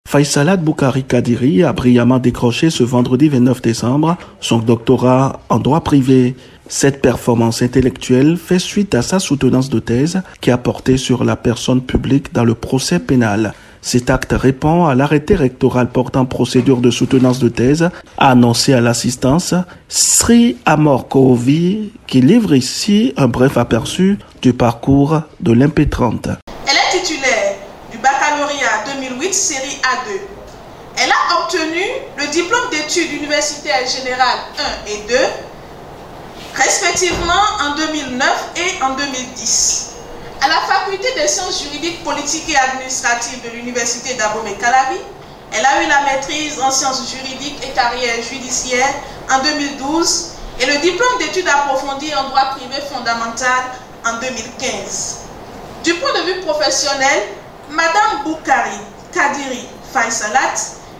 Faisalat Boukari Kadiri a brillamment décroché ce vendredi 29 décembre son doctorat en droit privé. Cette performance intellectuelle fait suite à sa soutenance de thèse qui a porté sur la personne publique dans le procès pénal. Cet acte répond à l'arrêté rectoral portant procédure de soutenance de thèse, a annoncé à l'assistance Sri Amor Kohovi, qui livre ici un bref aperçu du parcours de l'impétrante. Elle est titulaire du baccalauréat 2008 série A2. Elle a obtenu le diplôme d'études universitaires générales 1 et 2, respectivement en 2009 et en 2010. À la faculté des sciences juridiques, politiques et administratives de l'université d'Abomey-Calavi, elle a eu la maîtrise en sciences juridiques et carrière judiciaire en 2012 et le diplôme d'études approfondies en droit privé fondamental en 2015. Du point de vue professionnel, Madame Boukari Kadiri Faisalat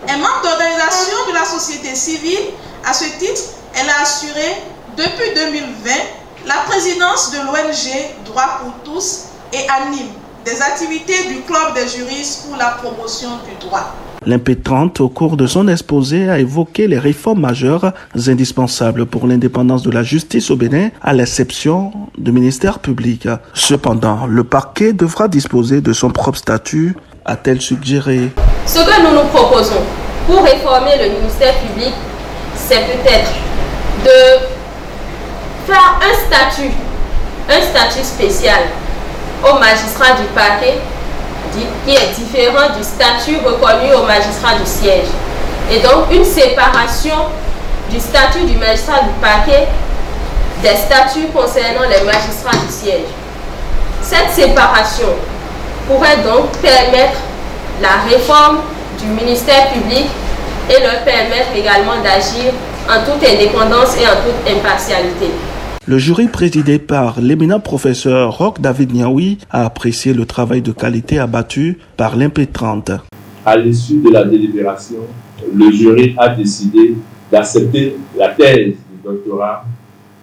est membre d'organisation de la société civile. À ce titre, elle a assuré depuis 2020 la présidence de l'ONG Droit pour tous et anime des activités du club des juristes pour la promotion du droit. L'impétrante, au cours de son exposé, a évoqué les réformes majeures indispensables pour l'indépendance de la justice au Bénin, à l'exception du ministère public. Cependant, le parquet devra disposer de son propre statut, a-t-elle suggéré. Ce que nous nous proposons pour réformer le ministère public, c'est peut-être de faire un statut spécial aux magistrats du parquet qui est différent du statut reconnu aux magistrats du siège. Et donc une séparation du statut du magistrat du parquet des statuts concernant les magistrats du siège. Cette séparation pourrait donc permettre la réforme du ministère public et leur permettre également d'agir en toute indépendance et en toute impartialité. Le jury présidé par l'éminent professeur Roch David Niaoui a apprécié le travail de qualité abattu par l'impétrante. À l'issue de la délibération, le jury a décidé d'accepter la thèse du doctorat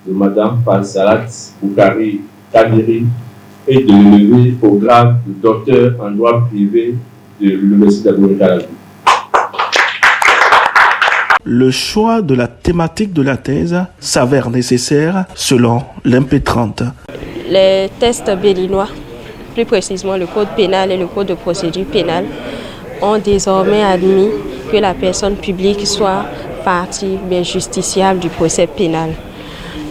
de Mme Faisalat Boukari Kadiri et de l'élever au grade de docteur en droit privé de l'Université d'Abomey-Calavi. Le choix de la thématique de la thèse s'avère nécessaire selon l'impétrante. Les tests béninois, plus précisément le code pénal et le code de procédure pénale, ont désormais admis que la personne publique soit partie mais justiciable du procès pénal.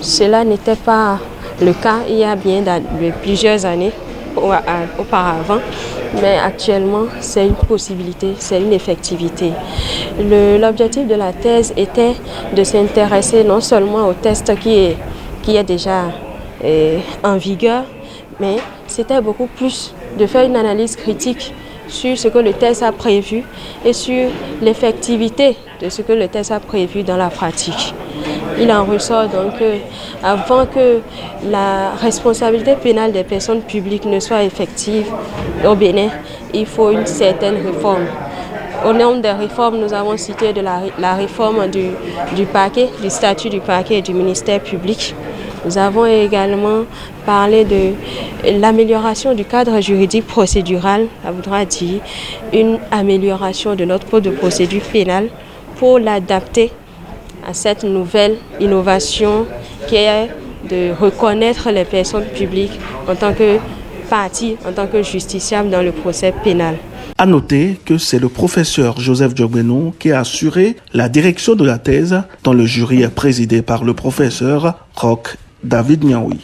Cela n'était pas le cas il y a bien plusieurs années auparavant, mais actuellement c'est une possibilité, c'est une effectivité. L'objectif de la thèse était de s'intéresser non seulement au test qui est déjà en vigueur, mais c'était beaucoup plus de faire une analyse critique sur ce que le test a prévu et sur l'effectivité de ce que le test a prévu dans la pratique. Il en ressort donc avant que la responsabilité pénale des personnes publiques ne soit effective au Bénin, il faut une certaine réforme. Au nombre des réformes, nous avons cité la réforme du parquet, du statut du parquet et du ministère public. Nous avons également parlé de l'amélioration du cadre juridique procédural, ça voudra dire une amélioration de notre code de procédure pénale pour l'adapter à cette nouvelle innovation qui est de reconnaître les personnes publiques en tant que partie, en tant que justiciable dans le procès pénal. À noter que c'est le professeur Joseph Diogbenou qui a assuré la direction de la thèse dont le jury est présidé par le professeur Roch David Niaoui.